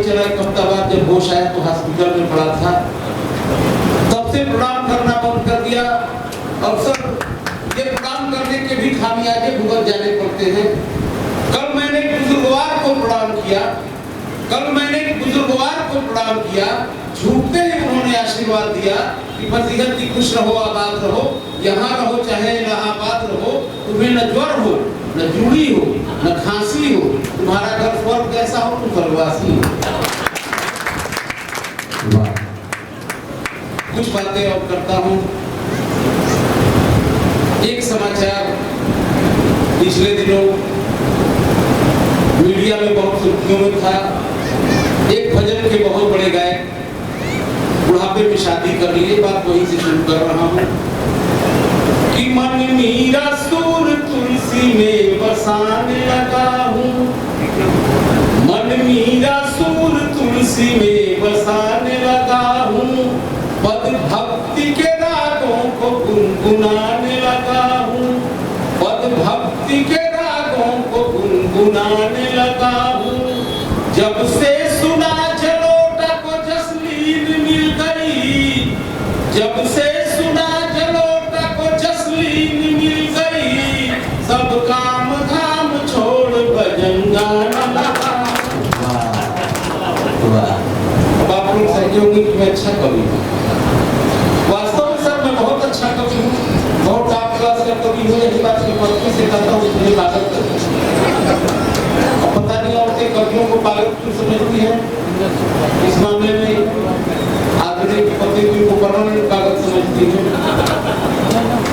चला एक हफ्ता बाद जब होश आया तो हॉस्पिटल में पड़ा था। तब से प्रणाम करना बंद कर दिया। अक्सर ये प्रणाम करने के भी खामियाजे भुगत जाने पड़ते हैं। कल मैंने बुजुर्गवार को प्रणाम किया, झूठते ही उन्होंने आशीर्वाद दिया कि फसीहत की खुश रहो, आबाद रहो, यहाँ रहो चाहे इलाहाबाद रहो, तुम्हें न ज्वर हो, न जूड़ी हो, न खांसी हो, तुम्हारा घर स्वर्ग कैसा हो, तुम स्वर्गवासी हो। कुछ बातें और करता हूँ। एक समाचार पिछले दिनों मीडिया में बहुत सुर्खियों में था। एक भजन के बहुत बड़े गायक बुढ़ापे में शादी कर लिए। बात वहीं से शुरू कर रहा हूँ कि मन मीरा सूर तुलसी में बसाने लगा हूँ, मन मीरा सूर तुलसी में बसाने लगा हूँ, पद भक्ति के रागों को गुनगुनाने लगा हूँ, पद भक्ति के रागों को गुनगुनाने लगा हूँ। जब से सुना जलोटा को जसलीन मिल गई, जब से सुना जलोटा को जसलीन मिल गई, सब काम धाम छोड़ भजन गाना लगा। अब आप लोग समझोगे कि मैं अच्छा कवि हूँ। वास्तव में सर मैं बहुत अच्छा कवि हूँ, बहुत टॉप क्लास का कवि हूँ। यही बात की पत्नी से कहता हूँ, इतनी लागत पता नहीं औरतें कवियों को पागल क्यों समझती है। इस मामले में आदमी की पत्नी को परमानेंट पागल समझती है।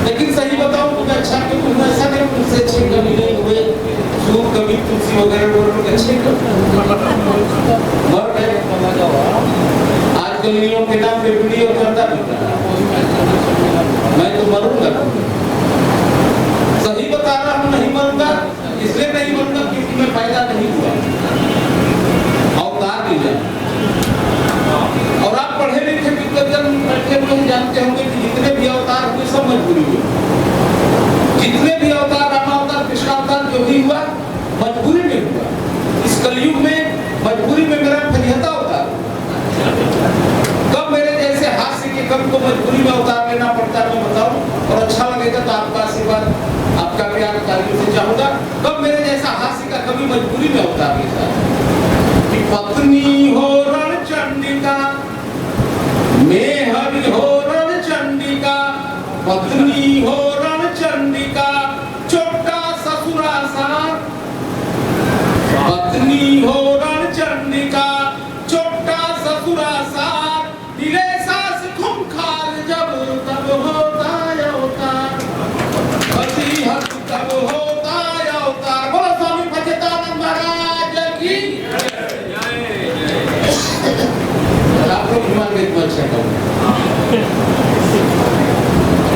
लेकिन सही बताऊं तो मैं अच्छा क्यों हूं, ऐसा नहीं मुझसे अच्छे कवि नहीं हुए। सूर कवि तुलसी वगैरह लोग अच्छे मर गए। आजकल इन लोगों के नाम पे वीडियो करता मैं तो मरूंगा। सही बता रहा हूं, नहीं मरूंगा। इसलिए नहीं मरूंगा क्योंकि मैं पैदा नहीं हुआ, अवतार नहीं जाना। और आप पढ़े लिखे विद्वान बैठे हुए जानते होंगे कि जितने भी अवतार हुए सब मजबूरी हुई। जितने भी अवतार, रामावतार, कृष्णावतार जो भी हुआ मजबूरी में हुआ। इस कलयुग में मजबूरी में मेरा फरिहता अवतार। कब मेरे जैसे हास्य के कवि को मजबूरी में अवतार लेना पड़ता है मैं बताऊं, और अच्छा लगेगा तो आपका आशीर्वाद, आपका प्यार तारीफ से चाहूंगा। कब मेरे जैसा हास्य का कवि मजबूरी में अवतार लेता है कि पत्नी हो रण चंडिका, मेहर हो रण चंडिका, पत्नी हो रण चंडिका, छोटा ससुरा सा, पत्नी हो रण चंडिका, छोटा ससुरा सा, दिले सास खूंखार जब तब होता है अवतार, फसीहत तब होता है अवतार। बोलो स्वामी सच्चिदानंद महाराज की आप लोग मान गए तो अच्छा करो।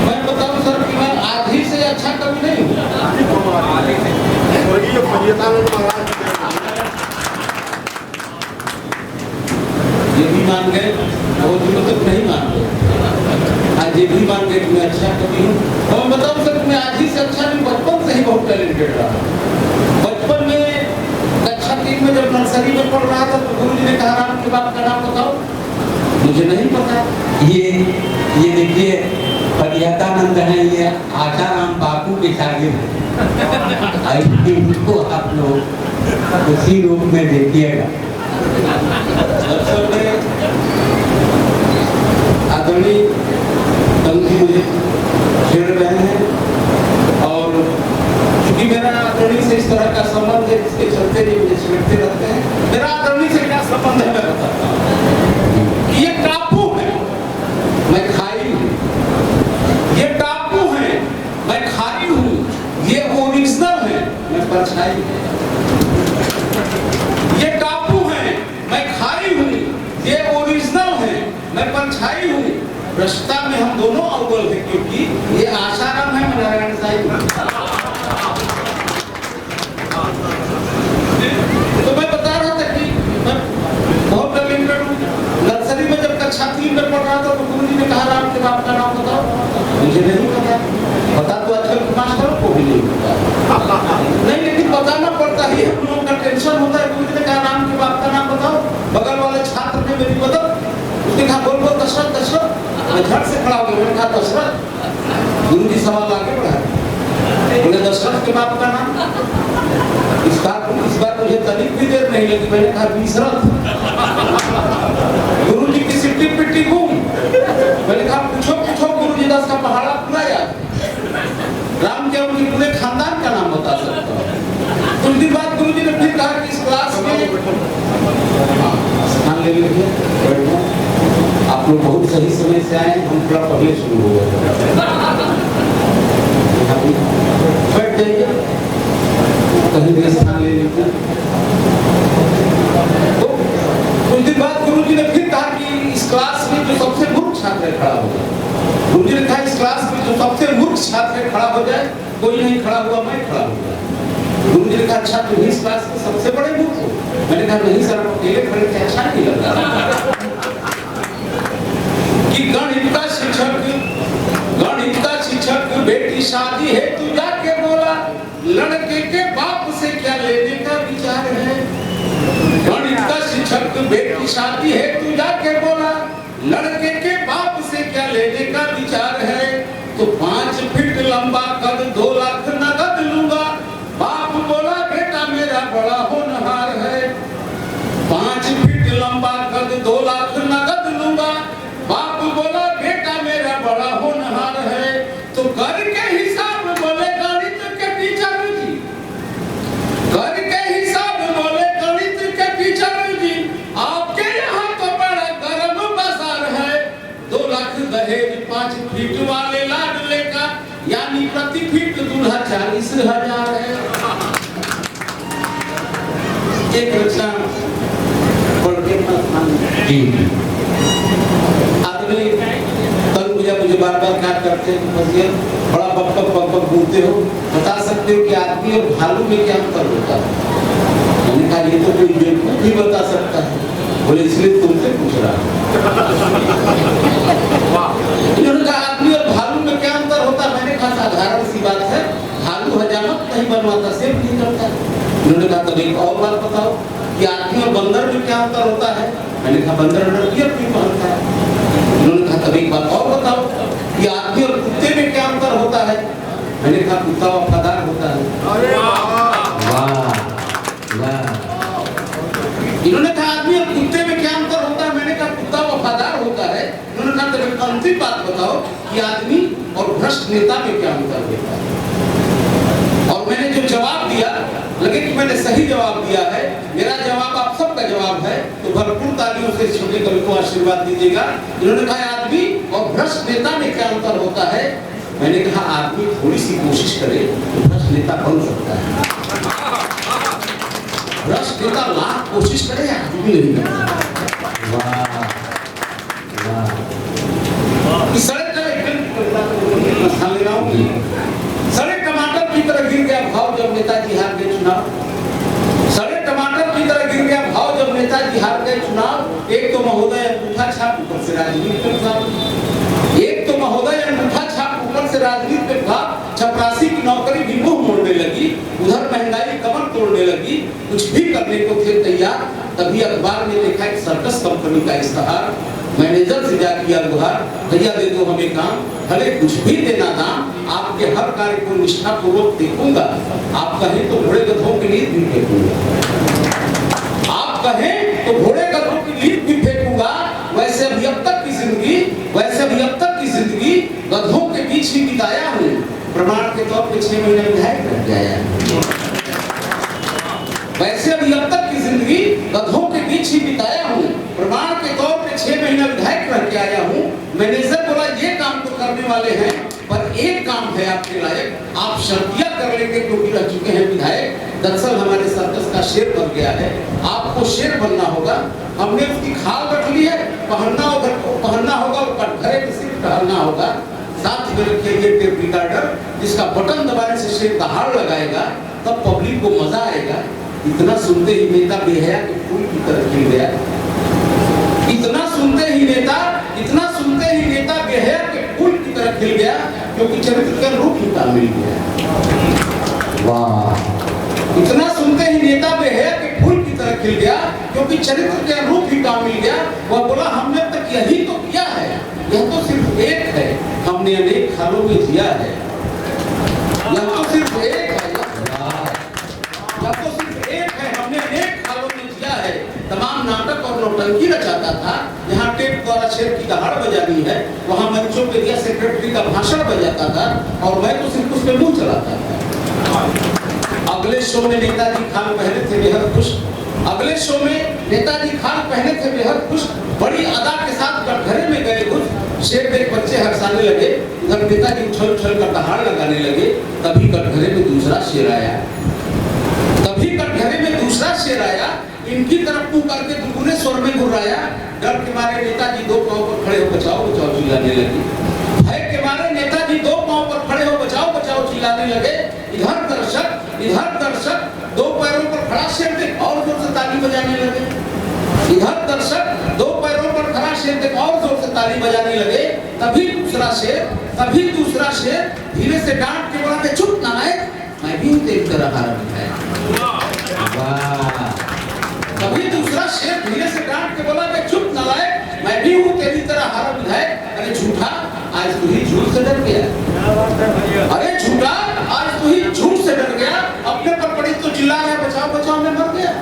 मैं बताऊं सर कि मैं आधी से अच्छा कवि नहीं हूँ। ये भी मान गए, बहुत दिनों तक नहीं मान गए, आज ये भी मान गए कि मैं अच्छा कवि हूँ। और मैं बताऊं सर मैं आधी से अच्छा नहीं, बचपन से ही बहुत टैलेंटेड रहा। बचपन में कक्षा 3 में जब नर्सरी में पढ़ रहा था तो गुरुजी ने कहा राम के बाप का नाम बताओ, मुझे नहीं पता। ये देखिए फरिहतानंद है, ये आशाराम बापू के शागिर्द हैं। इनको आप लोग उसी रूप में देखिएगा। आदरणीय तंगी मुझे छेड़ रहे हैं, और क्योंकि मेरा आदरणीय से इस तरह का संबंध है जिसके चलते ये मुझे छेड़ते रहते हैं। मेरा आदरणीय से क्या संबंध है मैं बताता हूँ। ये टापू है, मैं खाई हूँ। ये टापू है, मैं खाई हूँ। ये ओरिजिनल है, मैं परछाई हूँ। ये टापू है, मैं खाई हूँ। ये ओरिजिनल है, मैं परछाई हूँ। रश्ता में हम दोनों अव्वल हैं क्योंकि ये आशाराम है, मैं नारायण साईं। तो मैं बता रहा था कि मैं बहुत टैलेंटेड हूँ। नर्सरी में जब कक्षा 3 में पढ़ रहा था तो गुरुजी ने कहा राम के बाप का नाम बताओ, मुझे नहीं पता तो आजकल के मास्टरों को भी नहीं पता। नहीं, लेकिन बताना पड़ता है, हम लोगों का टेंशन होता है। गुरुजी ने कहा राम के बाप का नाम बताओ, बगल आपके बाप का नाम? इस बार मुझे तनिक भी देर नहीं लगी, मैंने कहा बीसरथ। गुरु जी की सिट्टी पिट्टी घूम, मैंने कहा पूछो गुरु जी दास का पहाड़ा पूरा याद, राम के उनके पूरे खानदान का नाम बता सकता हूँ। कुछ दिन बाद गुरु जी ने फिर कहा कि इस क्लास में स्थान ले लीजिए, बैठो। आप लोग बहुत सही समय से आए, हम थोड़ा पहले शुरू हो गए। बैठ जाइए, कहीं भी स्थान ले लीजिए। तो कुछ दिन बाद गुरु जी ने फिर कहा कि इस क्लास में जो सबसे मूर्ख छात्र है खड़ा हो जाए। गुरु जी ने कहा इस क्लास में जो सबसे मूर्ख छात्र है खड़ा हो जाए। कोई नहीं खड़ा हुआ, मैं खड़ा हो गया। गुरु जी ने कहा अच्छा तुम इस क्लास में सबसे बड़े मूर्ख हो? मैंने कहा नहीं सर, अकेले खड़े थे, अच्छा नहीं लग रहा। कि गणित का शिक्षक बेटी शादी है तू जाके बोला, लड़के के बाप से क्या लेने का विचार है? गणित का शिक्षक बेटी शादी है तू जाके बोला, लड़के के बाप से क्या लेने का विचार है? तो 5 फीट लंबा कद 2 लाख नगद लूंगा। बाप बोला बेटा मेरा बड़ा होनहार है। 5 फीट लंबा कद 2 लाख नगद लूंगा। बाप बोला बेटा मेरा बड़ा होनहार है। तो करके हिसाब बोले गणित के टीचर जी, करके हिसाब बोले गणित के टीचर जी, आपके यहाँ तो बड़ा गर्म बाजार है। 2 लाख दहेज 5 फीट वाले लाडले का, यानी प्रति फीट दूल्हा 40,000 है। एक रचना पढ़ के आदमी कल मुझे बार-बार क्या करते हैं, बड़ा बक बोलते हो, बता सकते हो कि आदमी और भालू में क्या अंतर होता है? मैंने कहा ये तो कोई बेवकूफ भी बता सकता है। बोले इसलिए तुमसे पूछ रहा हूँ। इन्होंने कहा आदमी और भालू में क्या अंतर होता है? मैंने कहा साधारण सी बात है, भालू हजामत नहीं बनवाता, सेब नहीं करता। इन्होंने कहा तब एक और बात बताओ कि आदमी और बंदर में क्या अंतर होता है? मैंने कहा बंदर अंडरवियर क्यों पहनता है? उन्होंने कहा तब एक बात और बताओ कि आदमी और कुत्ते में क्या अंतर होता है? मैंने कहा कुत्ता वफादार होता है। वाह वाह। इन्होंने कहा आदमी और कुत्ते में क्या अंतर होता है? मैंने कहा कुत्ता वफादार होता है। इन्होंने कहा तब एक अंतिम बात बताओ कि आदमी और भ्रष्ट नेता में क्या अंतर होता है? और मैंने जो जवाब दिया, लगे कि मैंने सही जवाब दिया है, मेरा जवाब आप सबका जवाब है, तो भरपूर तालियों से छोटे कवि को आशीर्वाद दीजिएगा। इन्होंने कहा आदमी और भ्रष्ट नेता में क्या अंतर होता है? मैंने कहा आदमी थोड़ी सी कोशिश करे तो भ्रष्ट नेता बन सकता है। भ्रष्ट नेता लाख कोशिश करे, आदमी नहीं बनता। वाह वाह। सड़क सड़े टमाटर की तरह गिर गया भाव जब नेताजी हार गए चुनाव। सड़े टमाटर की तरह गिर गया भाव जब नेताजी हार गए चुनाव। एक तो महोदय अंगूठा छाप ऊपर से राजनीति पे भाग, एक तो महोदय अंगूठा छाप ऊपर से राजनीति पे भाग। चपरासी की नौकरी भी मुंह मोड़ने लगी, उधर महंगाई कमर तोड़ने लगी, कुछ भी करने को थे तैयार। तभी अखबार में देखा एक सर्कस कंपनी का इश्तेहार। मैनेजर से जा किया गुहार, भैया दे दो हमें काम, भले कुछ भी देना दाम, आपके हर कार्य को निष्ठा पूर्वक देखूंगा। आप कहें तो घोड़े गधों की नींद भी फेंकूंगा, आप कहें तो घोड़े गधों की नींद भी फेंकूंगा। वैसे अभी अब तक की जिंदगी गधों के बीच ही बिताया हूँ। प्रमाण के तौर पे 6 महीने विधायक रह गया। वैसे अभी अब तक की जिंदगी गधों के बीच ही बिताया हूँ। प्रमाण के तौर पे 6 महीना विधायक रह के आया हूँ। मैनेजर बोला ये काम तो करने वाले हैं, पर एक काम है आपके लायक, आप शर्तिया कर लेंगे क्योंकि रह चुके हैं विधायक। दरअसल हमारे सर्कस का शेर बन गया है, आपको शेर बनना होगा। हमने उसकी खाल रख ली है, पहनना होगा और कटघरे पे सिर्फ टहलना होगा। साथ में रखिए ये टेप रिकॉर्डर, जिसका बटन दबाने से शेर दहाड़ लगाएगा, तब पब्लिक को मजा आएगा। इतना सुनते ही नेता बेहया के फूल की तरह खिल गया। इतना सुनते ही नेता बेहया के फूल की तरह खिल गया, क्योंकि चरित्र का रूप ही काम मिल गया। वाह। इतना सुनते ही नेता बेहया के फूल की तरह खिल गया, क्योंकि चरित्र का रूप ही काम मिल गया। वह बोला हमने तक यही तो किया है, यह तो सिर्फ एक है, हमने अनेक खालों में जिया है। यह तो सिर्फ एक है। सब नौटंकी रचाता था। जहाँ टेप द्वारा शेर की दहाड़ बजानी है, वहाँ मंचों पे दिया सेक्रेटरी का भाषण बजाता था और मैं तो सिर्फ उस पे मुंह चलाता था। अगले शो में नेताजी खान पहने थे बेहद खुश। अगले शो में नेताजी खान पहने थे बेहद खुश। बड़ी अदा के साथ कटघरे में गए घुस। शेर देख बच्चे हंसाने लगे। उधर नेताजी उछल उछल कर दहाड़ लगाने लगे। तभी कटघरे में दूसरा शेर आया। तभी कटघरे में दूसरा शेर आया। इनकी तरफ मुंह करके दुगुने स्वर में गुर्राया। डर के मारे नेताजी दो पांव पर खड़े हो बचाओ बचाओ चिल्लाने लगे। भय के मारे नेताजी दो पांव पर खड़े हो बचाओ बचाओ चिल्लाने लगे। इधर दर्शक दो पैरों पर खड़ा शेर देख और जोर से ताली बजाने लगे। इधर दर्शक दो पैरों पर खड़ा शेर देख और जोर से ताली बजाने लगे। तभी दूसरा शेर धीरे से डांट के बोला कि चुप नालायक, मैं भी तेरी तरह हारा है। वाह। तभी दूसरा शेर धीरे से डांट के बोला कि चुप नालायक, मैं भी हूँ तेरी तरह हारा विधायक। अरे झूठा, आज तू ही झूठ से डर गया। अरे झूठा, आज तू ही झूठ से डर गया। अपने पर पड़ी तो चिल्ला रहा है बचाओ बचाओ, में मर गया।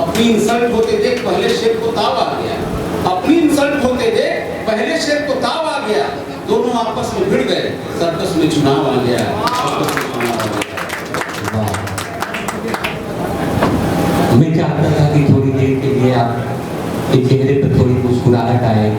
अपनी इंसल्ट होते देख पहले शेर को ताव आ गया। अपनी इंसल्ट होते देख पहले शेर को ताव आ गया। दोनों आपस में भिड़ गए। सर्कस में चुनाव आ गया। मैं चाहता था कि थोड़ी देर के लिए आपके चेहरे पर थोड़ी मुस्कुराहट आए।